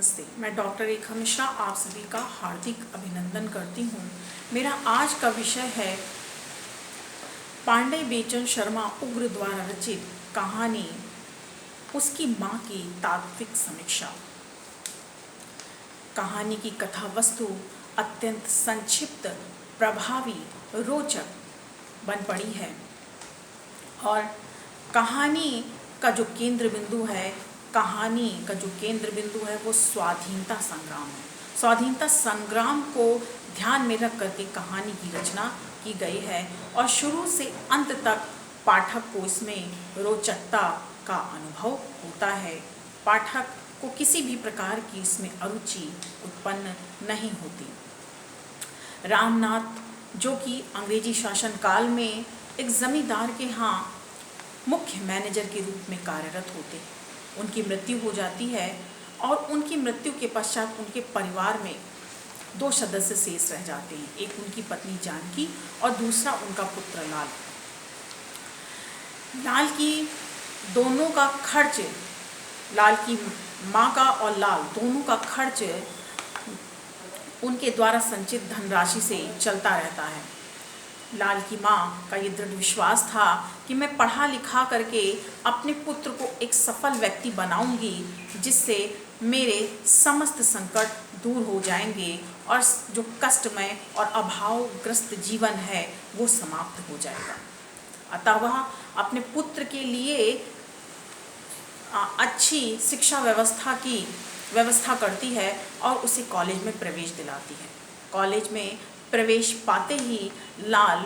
नमस्ते, मैं डॉक्टर रेखा मिश्रा आप सभी का हार्दिक अभिनंदन करती हूँ। मेरा आज का विषय है पांडे बेचन शर्मा उग्र द्वारा रचित कहानी उसकी माँ की तात्विक समीक्षा। कहानी की कथा वस्तु अत्यंत संक्षिप्त, प्रभावी, रोचक बन पड़ी है और कहानी का जो केंद्र बिंदु है वो स्वाधीनता संग्राम है। स्वाधीनता संग्राम को ध्यान में रख करके कहानी की रचना की गई है और शुरू से अंत तक पाठक को इसमें रोचकता का अनुभव होता है। पाठक को किसी भी प्रकार की इसमें अरुचि उत्पन्न नहीं होती। रामनाथ जो कि अंग्रेजी शासन काल में एक जमींदार के यहाँ मुख्य मैनेजर के रूप में कार्यरत होते हैं, उनकी मृत्यु हो जाती है और उनकी मृत्यु के पश्चात उनके परिवार में दो सदस्य शेष रह जाते हैं, एक उनकी पत्नी जानकी और दूसरा उनका पुत्र लाल। लाल की दोनों का खर्च, लाल की माँ का और लाल दोनों का खर्च उनके द्वारा संचित धनराशि से चलता रहता है। लाल की माँ का ये दृढ़ विश्वास था कि मैं पढ़ा लिखा करके अपने पुत्र को एक सफल व्यक्ति बनाऊंगी, जिससे मेरे समस्त संकट दूर हो जाएंगे और जो कष्टमय और अभावग्रस्त जीवन है वो समाप्त हो जाएगा। अतः वह अपने पुत्र के लिए अच्छी शिक्षा व्यवस्था करती है और उसे कॉलेज में प्रवेश दिलाती है। कॉलेज में प्रवेश पाते ही लाल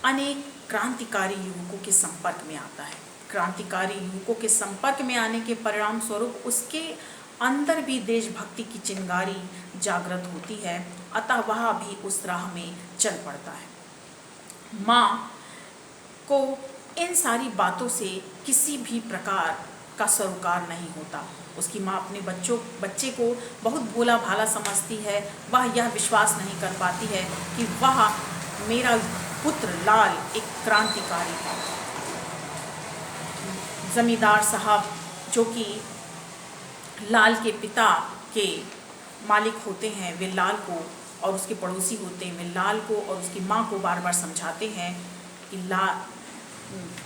अनेक क्रांतिकारी युवकों के संपर्क में आता है। क्रांतिकारी युवकों के संपर्क में आने के परिणाम स्वरूप उसके अंदर भी देशभक्ति की चिंगारी जागृत होती है, अतः वह भी उस राह में चल पड़ता है। माँ को इन सारी बातों से किसी भी प्रकार का सरोकार नहीं होता। उसकी माँ अपने बच्चे को बहुत भोला भाला समझती है। वह यह विश्वास नहीं कर पाती है कि वह मेरा पुत्र लाल एक क्रांतिकारी है। जमींदार साहब जो कि लाल के पिता के मालिक होते हैं, वे लाल को और उसके पड़ोसी होते हैं, वे लाल को और उसकी माँ को बार बार समझाते हैं कि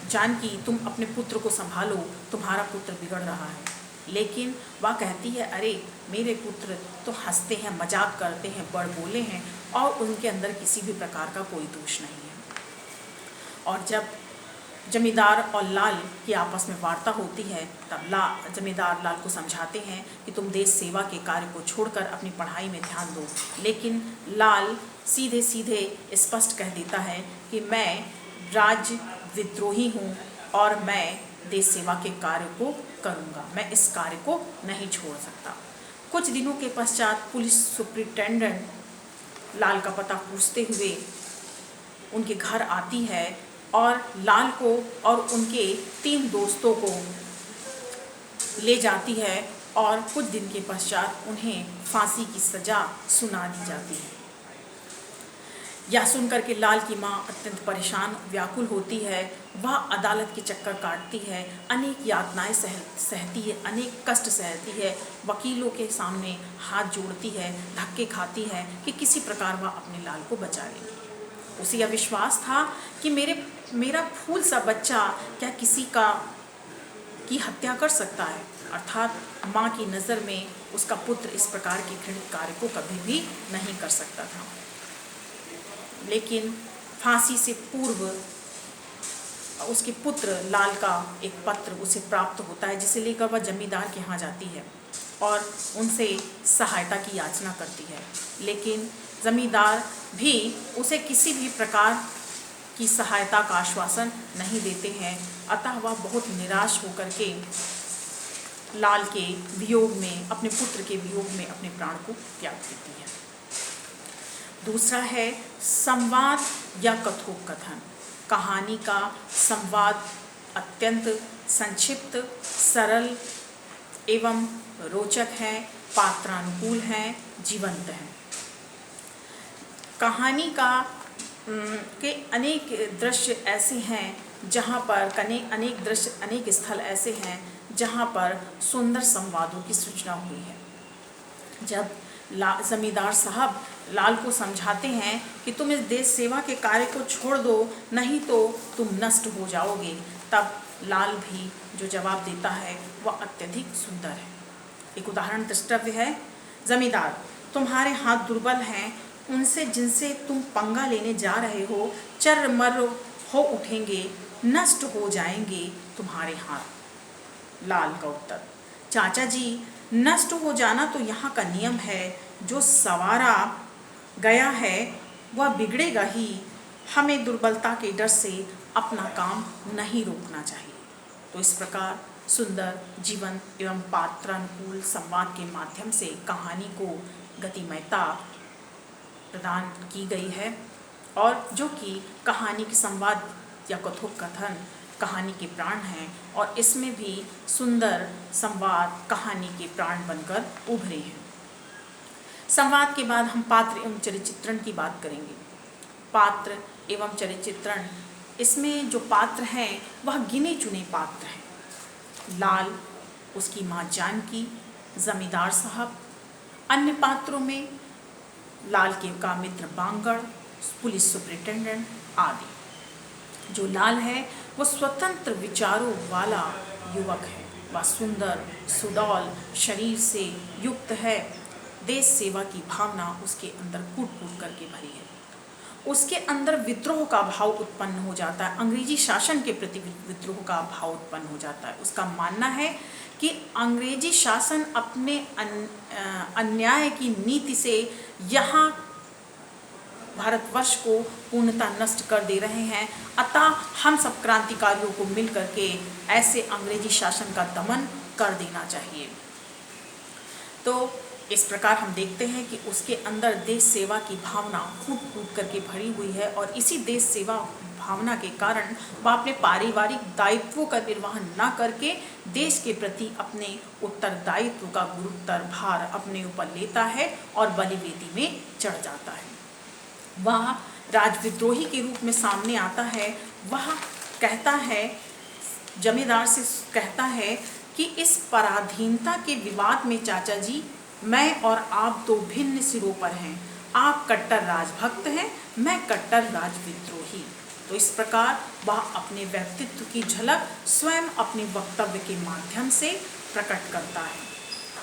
जानकी तुम अपने पुत्र को संभालो, तुम्हारा पुत्र बिगड़ रहा है। लेकिन वह कहती है अरे मेरे पुत्र तो हंसते हैं, मजाक करते हैं, बड़ बोले हैं और उनके अंदर किसी भी प्रकार का कोई दोष नहीं है। और जब जमींदार और लाल की आपस में वार्ता होती है तब जमींदार लाल को समझाते हैं कि तुम देश सेवा के कार्य को छोड़कर अपनी पढ़ाई में ध्यान दो। लेकिन लाल सीधे सीधे स्पष्ट कह देता है कि मैं राज्य विद्रोही हूँ और मैं देश सेवा के कार्य को करूँगा, मैं इस कार्य को नहीं छोड़ सकता। कुछ दिनों के पश्चात पुलिस सुप्रिंटेंडेंट लाल का पता पूछते हुए उनके घर आती है और लाल को और उनके 3 दोस्तों को ले जाती है और कुछ दिन के पश्चात उन्हें फांसी की सज़ा सुना दी जाती है। यह सुनकर के लाल की माँ अत्यंत परेशान व्याकुल होती है। वह अदालत के चक्कर काटती है, अनेक यातनाएं सहती है, अनेक कष्ट सहती है, वकीलों के सामने हाथ जोड़ती है, धक्के खाती है कि किसी प्रकार वह अपने लाल को बचा लेगी। उसे यह विश्वास था कि मेरा फूल सा बच्चा क्या किसी की हत्या कर सकता है। अर्थात माँ की नज़र में उसका पुत्र इस प्रकार के घृणित कार्य को कभी भी नहीं कर सकता था। लेकिन फांसी से पूर्व उसके पुत्र लाल का एक पत्र उसे प्राप्त होता है, जिसे लेकर वह जमींदार के यहाँ जाती है और उनसे सहायता की याचना करती है। लेकिन जमींदार भी उसे किसी भी प्रकार की सहायता का आश्वासन नहीं देते हैं, अतः वह बहुत निराश होकर के लाल के वियोग में, अपने पुत्र के वियोग में अपने प्राण को त्याग देती है। दूसरा है संवाद या कथोपकथन। कहानी का संवाद अत्यंत संक्षिप्त, सरल एवं रोचक है, पात्रानुकूल है, जीवंत है। कहानी के अनेक दृश्य ऐसे हैं जहाँ पर अनेक स्थल ऐसे हैं जहाँ पर सुंदर संवादों की सूचना हुई है। जब जमींदार साहब लाल को समझाते हैं कि तुम इस देश सेवा के कार्य को छोड़ दो, नहीं तो तुम नष्ट हो जाओगे, तब लाल भी जो जवाब देता है वह अत्यधिक सुंदर है। एक उदाहरण द्रष्टव्य है। जमींदार, तुम्हारे हाथ दुर्बल हैं, उनसे जिनसे तुम पंगा लेने जा रहे हो चरमर हो उठेंगे, नष्ट हो जाएंगे तुम्हारे हाथ। लाल का उत्तर, चाचा जी, नष्ट हो जाना तो यहाँ का नियम है, जो सवारा गया है वह बिगड़ेगा ही। हमें दुर्बलता के डर से अपना काम नहीं रोकना चाहिए। तो इस प्रकार सुंदर जीवन एवं पात्रानुकूल संवाद के माध्यम से कहानी को गतिमयता प्रदान की गई है, और जो कि कहानी के संवाद या कथोपकथन कहानी के प्राण हैं, और इसमें भी सुंदर संवाद कहानी के प्राण बनकर उभरे हैं। संवाद के बाद हम पात्र एवं चरित्र चित्रण की बात करेंगे। पात्र एवं चरित्र चित्रण, इसमें जो पात्र हैं वह गिने चुने पात्र हैं। लाल, उसकी माँ जानकी, जमींदार साहब। अन्य पात्रों में लाल के का मित्र बांगड़, पुलिस सुपरिटेंडेंट आदि। जो लाल है वो स्वतंत्र विचारों वाला युवक है। वह सुंदर सुडौल शरीर से युक्त है। देश सेवा की भावना उसके अंदर कूट कूट करके भरी है। उसके अंदर विद्रोह का भाव उत्पन्न हो जाता है, अंग्रेजी शासन के प्रति विद्रोह का भाव उत्पन्न हो जाता है। उसका मानना है कि अंग्रेजी शासन अपने अन्याय की नीति से यहाँ भारतवर्ष को पूर्णतः नष्ट कर दे रहे हैं, अतः हम सब क्रांतिकारियों को मिल करके ऐसे अंग्रेजी शासन का दमन कर देना चाहिए। तो इस प्रकार हम देखते हैं कि उसके अंदर देश सेवा की भावना फूट फूट करके भरी हुई है, और इसी देश सेवा भावना के कारण वह अपने पारिवारिक दायित्वों का निर्वहन न करके देश के प्रति अपने उत्तरदायित्व का गुरुतर भार अपने ऊपर लेता है और बलिवेदी में चढ़ जाता है। वह राजविद्रोही के रूप में सामने आता है। वह कहता है, जमींदार से कहता है कि इस पराधीनता के विवाद में चाचा जी, मैं और आप दो भिन्न सिरों पर हैं। आप कट्टर राजभक्त हैं, मैं कट्टर राजविद्रोही। तो इस प्रकार वह अपने व्यक्तित्व की झलक स्वयं अपने वक्तव्य के माध्यम से प्रकट करता है।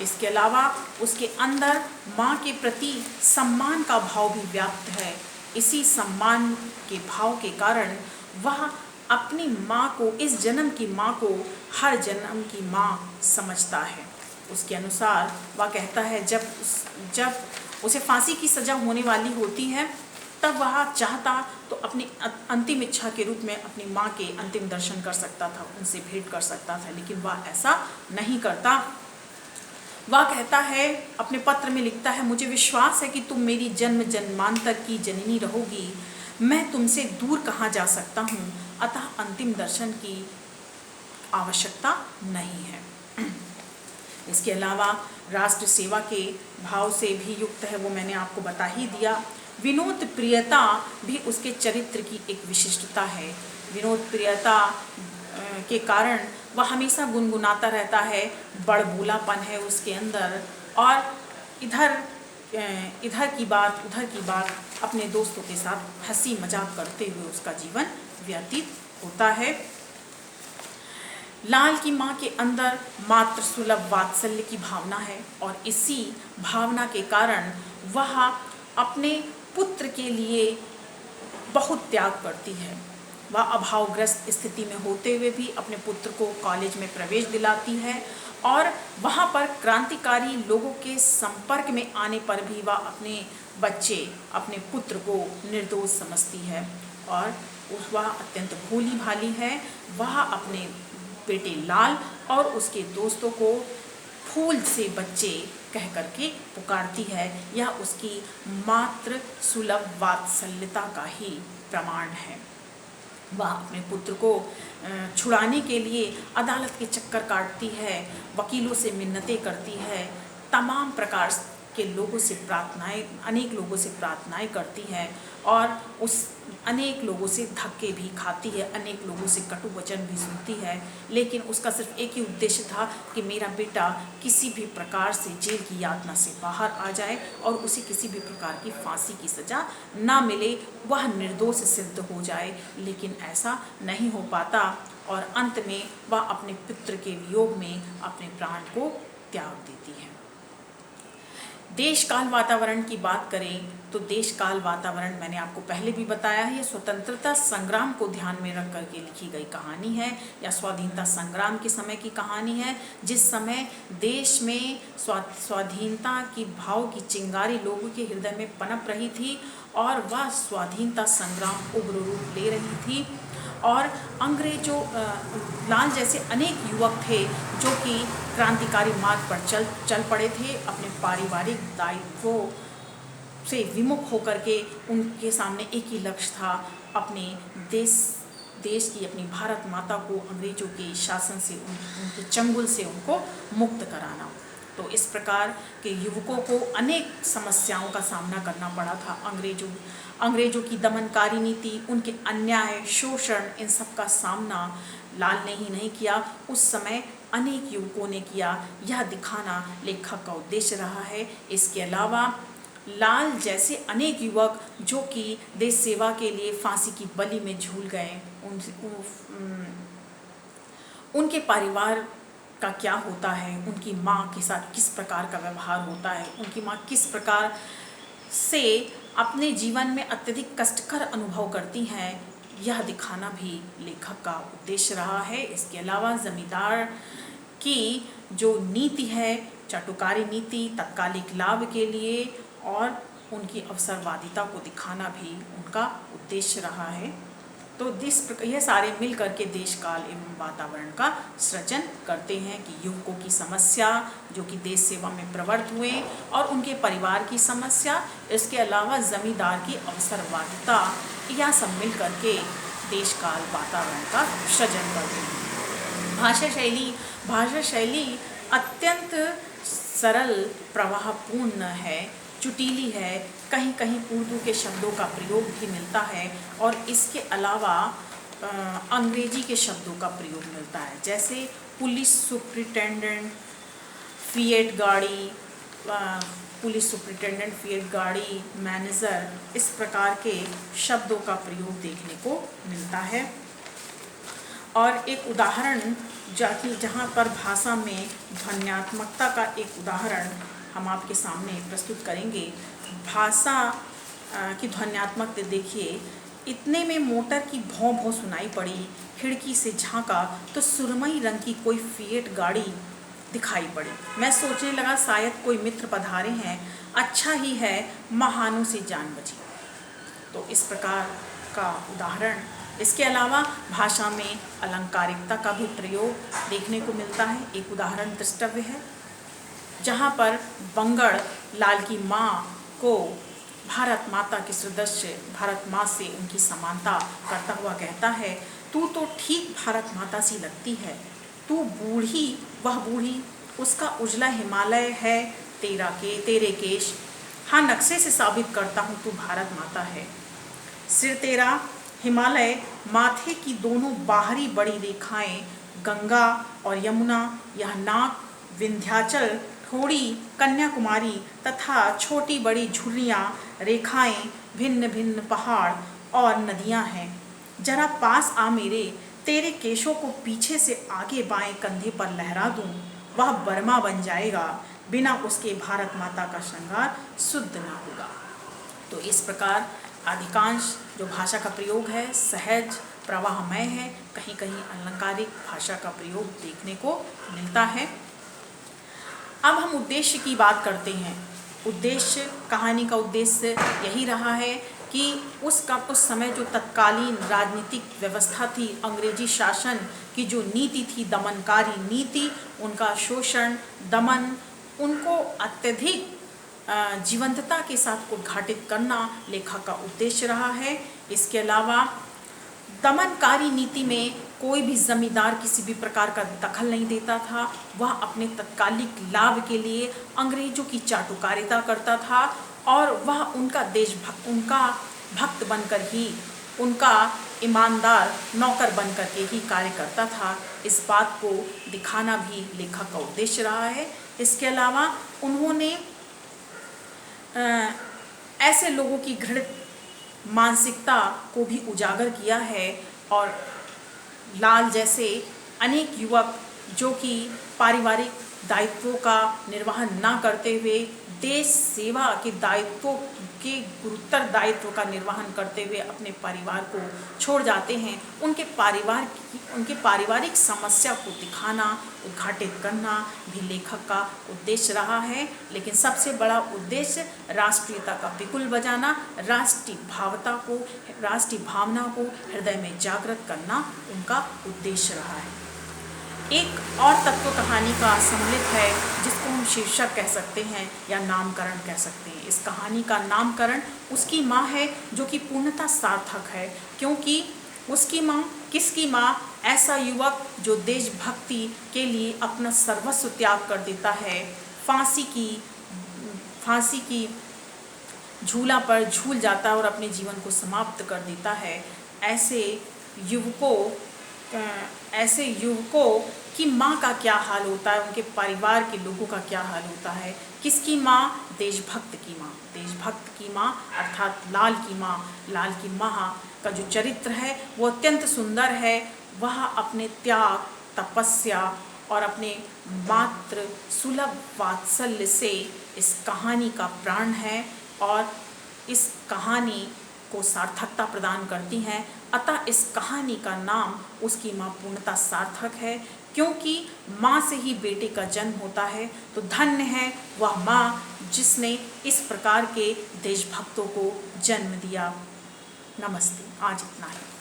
इसके अलावा उसके अंदर माँ के प्रति सम्मान का भाव भी व्याप्त है। इसी सम्मान के भाव के कारण वह अपनी माँ को, इस जन्म की माँ को हर जन्म की माँ समझता है। उसके अनुसार वह कहता है, जब उसे फांसी की सज़ा होने वाली होती है, तब वह चाहता तो अपनी अंतिम इच्छा के रूप में अपनी माँ के अंतिम दर्शन कर सकता था, उनसे भेंट कर सकता था, लेकिन वह ऐसा नहीं करता। वह कहता है, अपने पत्र में लिखता है, मुझे विश्वास है कि तुम मेरी जन्म जन्मांतर की जननी रहोगी। मैं तुमसे दूर कहाँ जा सकता हूँ, अतः अंतिम दर्शन की आवश्यकता नहीं है। इसके अलावा राष्ट्र सेवा के भाव से भी युक्त है, वो मैंने आपको बता ही दिया। विनोद प्रियता भी उसके चरित्र की एक विशिष्टता है। विनोद प्रियता के कारण वह हमेशा गुनगुनाता रहता है, बड़बोलापन है उसके अंदर, और इधर की बात उधर की बात अपने दोस्तों के साथ हंसी मजाक करते हुए उसका जीवन व्यतीत होता है। लाल की माँ के अंदर मातृ सुलभ वात्सल्य की भावना है, और इसी भावना के कारण वह अपने पुत्र के लिए बहुत त्याग करती है। वह अभावग्रस्त स्थिति में होते हुए भी अपने पुत्र को कॉलेज में प्रवेश दिलाती है, और वहाँ पर क्रांतिकारी लोगों के संपर्क में आने पर भी वह अपने पुत्र को निर्दोष समझती है, और वह अत्यंत भोली भाली है। वह अपने बेटे लाल और उसके दोस्तों को फूल से बच्चे कह करके पुकारती है। यह उसकी मातृ सुलभ वात्सल्यता का ही प्रमाण है। वह अपने पुत्र को छुड़ाने के लिए अदालत के चक्कर काटती है, वकीलों से मिन्नतें करती है, तमाम प्रकार के लोगों से प्रार्थनाएं, अनेक लोगों से प्रार्थनाएं करती है और उस अनेक लोगों से धक्के भी खाती है, अनेक लोगों से कटु वचन भी सुनती है, लेकिन उसका सिर्फ एक ही उद्देश्य था कि मेरा बेटा किसी भी प्रकार से जेल की यातना से बाहर आ जाए और उसे किसी भी प्रकार की फांसी की सज़ा ना मिले, वह निर्दोष सिद्ध हो जाए। लेकिन ऐसा नहीं हो पाता और अंत में वह अपने पुत्र के वियोग में अपने प्राण को त्याग देती है। देश काल वातावरण की बात करें तो देश काल वातावरण मैंने आपको पहले भी बताया है, स्वतंत्रता संग्राम को ध्यान में रख करके लिखी गई कहानी है या स्वाधीनता संग्राम के समय की कहानी है, जिस समय देश में स्वाधीनता की भाव की चिंगारी लोगों के हृदय में पनप रही थी और वह स्वाधीनता संग्राम उग्र रूप ले रही थी और अंग्रेजों लाल जैसे अनेक युवक थे जो कि क्रांतिकारी मार्ग पर चल पड़े थे, अपने पारिवारिक दायित्वों से विमुख होकर के उनके सामने एक ही लक्ष्य था, अपने देश की, अपनी भारत माता को अंग्रेजों के शासन से, उनके चंगुल से उनको मुक्त कराना। तो इस प्रकार के युवकों को अनेक समस्याओं का सामना करना पड़ा था। अंग्रेजों की दमनकारी नीति, उनके अन्याय, शोषण, इन सब का सामना लाल ने ही नहीं किया, उस समय अनेक युवकों ने किया। यह दिखाना लेखक का उद्देश्य रहा है। इसके अलावा लाल जैसे अनेक युवक जो कि देश सेवा के लिए फांसी की बलि में झूल गए, उनके परिवार का क्या होता है, उनकी माँ के साथ किस प्रकार का व्यवहार होता है, उनकी माँ किस प्रकार से अपने जीवन में अत्यधिक कष्टकर अनुभव करती हैं, यह दिखाना भी लेखक का उद्देश्य रहा है। इसके अलावा जमींदार की जो नीति है, चाटुकारी नीति, तात्कालिक लाभ के लिए और उनकी अवसरवादिता को दिखाना भी उनका उद्देश्य रहा है। तो यह सारे मिल करके देश काल एवं वातावरण का सृजन करते हैं कि युवकों की समस्या जो कि देश सेवा में प्रवृत्त हुए और उनके परिवार की समस्या, इसके अलावा जमींदार की अवसरवादिता, यह सब मिल करके देश काल वातावरण का सृजन करते हैं। भाषा शैली अत्यंत सरल प्रवाहपूर्ण है, चुटीली है, कहीं कहीं उर्दू के शब्दों का प्रयोग भी मिलता है और इसके अलावा अंग्रेजी के शब्दों का प्रयोग मिलता है, जैसे पुलिस सुप्रिटेंडेंट, फिएट गाड़ी, पुलिस सुप्रिटेंडेंट, फिएट गाड़ी, मैनेजर, इस प्रकार के शब्दों का प्रयोग देखने को मिलता है। और एक उदाहरण जहाँ पर भाषा में ध्वन्यात्मकता का एक उदाहरण हम आपके सामने प्रस्तुत करेंगे। भाषा की ध्वन्यात्मकता देखिए, इतने में मोटर की भौं भौं सुनाई पड़ी, खिड़की से झांका तो सुरमई रंग की कोई फिएट गाड़ी दिखाई पड़ी। मैं सोचने लगा शायद कोई मित्र पधारे हैं, अच्छा ही है महानों से जान बची। तो इस प्रकार का उदाहरण। इसके अलावा भाषा में अलंकारिकता का भी प्रयोग देखने को मिलता है। एक उदाहरण द्रष्टव्य है जहाँ पर बंगड़ लाल की माँ को भारत माता के सदस्य, भारत माँ से उनकी समानता करता हुआ कहता है, तू तो ठीक भारत माता सी लगती है, तू बूढ़ी वह बूढ़ी, उसका उजला हिमालय है तेरे केश, हाँ नक्शे से साबित करता हूँ तू भारत माता है। सिर तेरा हिमालय, माथे की दोनों बाहरी बड़ी रेखाएं गंगा और यमुना, यह नाक विंध्याचल, थोड़ी कन्याकुमारी तथा छोटी बड़ी झुर्रियाँ रेखाएं भिन्न भिन्न पहाड़ और नदियाँ हैं। जरा पास आ मेरे, तेरे केशों को पीछे से आगे बाएं कंधे पर लहरा दूं, वह बर्मा बन जाएगा, बिना उसके भारत माता का श्रृंगार शुद्ध ना होगा। तो इस प्रकार अधिकांश जो भाषा का प्रयोग है सहज प्रवाहमय है, कहीं कहीं अलंकारिक भाषा का प्रयोग देखने को मिलता है। अब हम उद्देश्य की बात करते हैं। उद्देश्य, कहानी का उद्देश्य यही रहा है कि उस समय जो तत्कालीन राजनीतिक व्यवस्था थी, अंग्रेजी शासन की जो नीति थी, दमनकारी नीति, उनका शोषण, दमन, उनको अत्यधिक जीवंतता के साथ उद्घाटित करना लेखक का उद्देश्य रहा है। इसके अलावा दमनकारी नीति में कोई भी जमींदार किसी भी प्रकार का दखल नहीं देता था। वह अपने तत्कालिक लाभ के लिए अंग्रेजों की चाटुकारिता करता था और वह उनका उनका भक्त बनकर ही, उनका ईमानदार नौकर बनकर के ही कार्य करता था। इस बात को दिखाना भी लेखक का उद्देश्य रहा है। इसके अलावा उन्होंने ऐसे लोगों की घृणित मानसिकता को भी उजागर किया है और लाल जैसे अनेक युवक जो कि पारिवारिक दायित्वों का निर्वहन ना करते हुए देश सेवा के दायित्वों के गुरुतर दायित्व का निर्वहन करते हुए अपने परिवार को छोड़ जाते हैं, उनके पारिवारिक समस्या को दिखाना, उद्घाटित करना भी लेखक का उद्देश्य रहा है। लेकिन सबसे बड़ा उद्देश्य राष्ट्रीयता का बिगुल बजाना, राष्ट्रीय भावना को हृदय में जागृत करना उनका उद्देश्य रहा है। एक और तत्व कहानी का सम्मिलित है जिसको हम शीर्षक कह सकते हैं या नामकरण कह सकते हैं। इस कहानी का नामकरण उसकी माँ है जो कि पूर्णतः सार्थक है, क्योंकि उसकी माँ, किसकी माँ? ऐसा युवक जो देशभक्ति के लिए अपना सर्वस्व त्याग कर देता है, फांसी की झूला पर झूल जाता है और अपने जीवन को समाप्त कर देता है। ऐसे युवकों की माँ का क्या हाल होता है, उनके परिवार के लोगों का क्या हाल होता है? किसकी माँ? देशभक्त की माँ। देशभक्त की माँ अर्थात लाल की माँ। लाल की माँ का जो चरित्र है वो अत्यंत सुंदर है। वह अपने त्याग, तपस्या और अपने मात्र सुलभ वात्सल्य से इस कहानी का प्राण है और इस कहानी को सार्थकता प्रदान करती हैं। अतः इस कहानी का नाम उसकी माँ पूर्णतः सार्थक है, क्योंकि माँ से ही बेटे का जन्म होता है। तो धन्य है वह माँ जिसने इस प्रकार के देशभक्तों को जन्म दिया। नमस्ते। आज इतना ही।